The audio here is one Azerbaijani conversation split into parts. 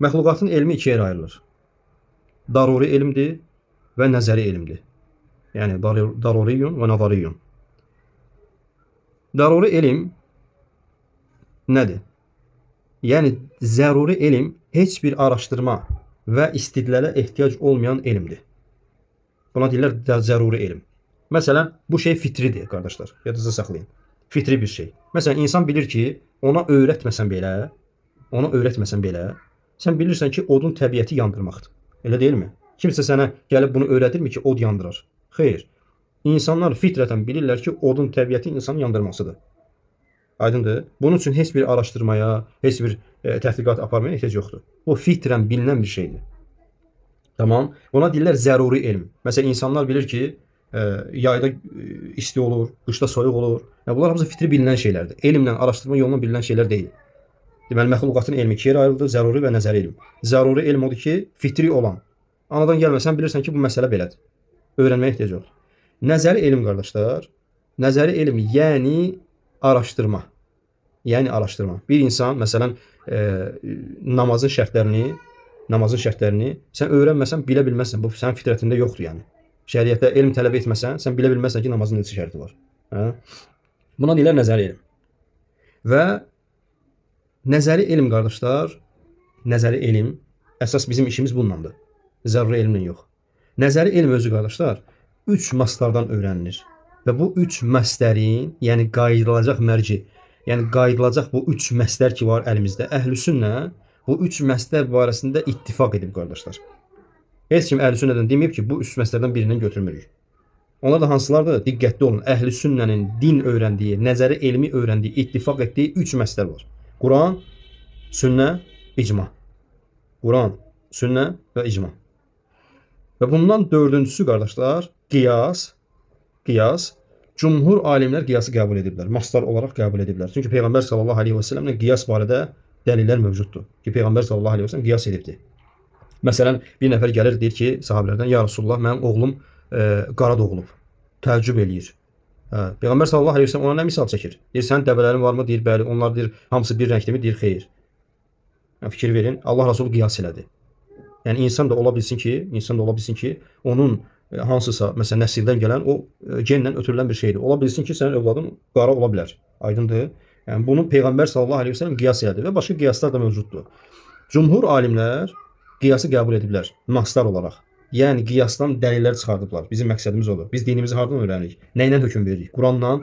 Məxluqatın elmi ikiyə ayrılır. Daruri elmdir və nəzəri elmdir. Yəni daruriyun və nazariyun. Daruri elm nədir? Yəni zəruri elm heç bir araşdırma və istidlalə ehtiyac olmayan elmdir. Buna deyirlər zəruri elm. Məsələn, bu şey fitridir, qardaşlar. Yadınızda saxlayın. Fitri bir şey. Məsələn, insan bilir ki, ona öyrətməsən belə, sən bilirsən ki, odun təbiəti yandırmaqdır. Elə deyilmi? Kimsə sənə gəlib bunu öyrədirmi ki, od yandırar? Xeyr. İnsanlar fitrətən bilirlər ki, odun təbiəti insanı yandırmasıdır. Aydındır? Bunun üçün heç bir araşdırmaya, heç bir təhqiqat aparmaya ehtiyac yoxdur. O fitrən bilinən bir şeydir. Tamam. Buna deyirlər zəruri elm. Məsələn, insanlar bilir ki, yayda isti olur, qışda soyuq olur. Bunlar hamısı fitri bilinən şeylərdir. Elmlə, araşdırma yolundan bilinən şeylər deyil. Deməli, məxluqatın elmi ikiyə ayrılır, zəruri və nəzəri elm. Zəruri elm odur ki, fitri olan. Anadan gəlməsən bilirsən ki, bu məsələ belədir. Öyrənməyə ehtiyac yoxdur. Nəzəri elm, qardaşlar, nəzəri elm yəni araşdırma. Yəni araşdırma. Bir insan, məsələn, namazın şərtlərini sən öyrənməsən, bilə bilməzsən. Bu sənin fitrətində yoxdur yəni. Şəriətdə elm tələb etməsən, sən bilə bilməzsən ki, namazın neçə şərti var. Buna deyirlər nəzəri elm. Və nəzəri elm, qardaşlar, nəzəri elm, əsas bizim işimiz bununlandır. Zəruri elmlə yox. Nəzəri elm özü, qardaşlar, 3 maslardan öyrənilir. Və bu 3 məslərin, yəni qayıdılacaq mərci, yəni qayıdılacaq bu 3 məslər ki var əlimizdə, əhlüsünnə bu 3 məslər barəsində ittifaq edib, qardaşlar. Heç kim əhlüsünnədən deməyib ki, bu 3 məslərdən birindən götürmürük. Onlar da hansılardır? Diqqətli olun. Əhlüsünnənin din öyrəndiyi, nəzəri elmi öyrəndiyi, ittifaq etdiyi 3 məslər var. Quran, sünnə, icma. Quran, sünnə və icma. Və bundan dördüncüsü, qardaşlar, qiyas. Cumhur alimlər qiyası qəbul ediblər. Maslar olaraq qəbul ediblər. Çünki Peyğəmbər sallallahu aleyhi və səlləmlə qiyas barədə dəlillər mövcuddur. Ki, Peyğəmbər sallallahu aleyhi və səlləm qiyas edibdir. Məsələn, bir nəfər gəlir, deyir ki, sahabələrdən, ya Rasulullah, mənim oğlum qara doğulub. Təəccüb eləyir. Peyğəmbər sallallahu aleyhi və səlləm ona nə misal çəkir? Deyir, sənin dəvələrin varmı? Deyir, bəli. Onlar deyir, hamısı bir rəngdimi? Deyir, xeyr. Fikir verin. Allah Rasulü qiyas elədi. Yəni, insan da ola bilsin ki, onun hansısa, məsələn, nəsildən gələn o genlə ötürülən bir şeydir. Ola bilsin ki, sənin övladın qara ola bilər. Aydındır. Yəni, bunu Peyğəmbər sallallahu aleyhi və səlləm qiyas elədi və başqa qiyaslar da mövcuddur. Cumhur alimlər qiyası qəbul ediblər, maslar olaraq. Yəni, qiyasdan dəlillər çıxardıblar. Bizim məqsədimiz odur. Biz dinimizi hardan öyrənirik? Nə ilə hökm veririk? Quranla,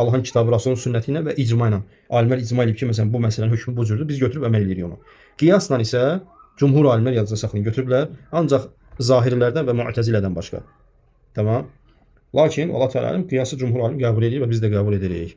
Allahın kitabı, Rasulun sünnəti ilə və icma ilə. Alimlər icma edib ki, məsələn, bu məsələnin hökmü bu cürdür. Biz götürüb əməl edirik onu. Qiyasla isə cumhur alimlər yadınızda saxlayın götürüblər. Ancaq zahirlərdən və mu'təzilədən başqa. Tamam. Lakin Allah Teala qiyası cumhur alim qəbul edir və biz də qəbul edirik.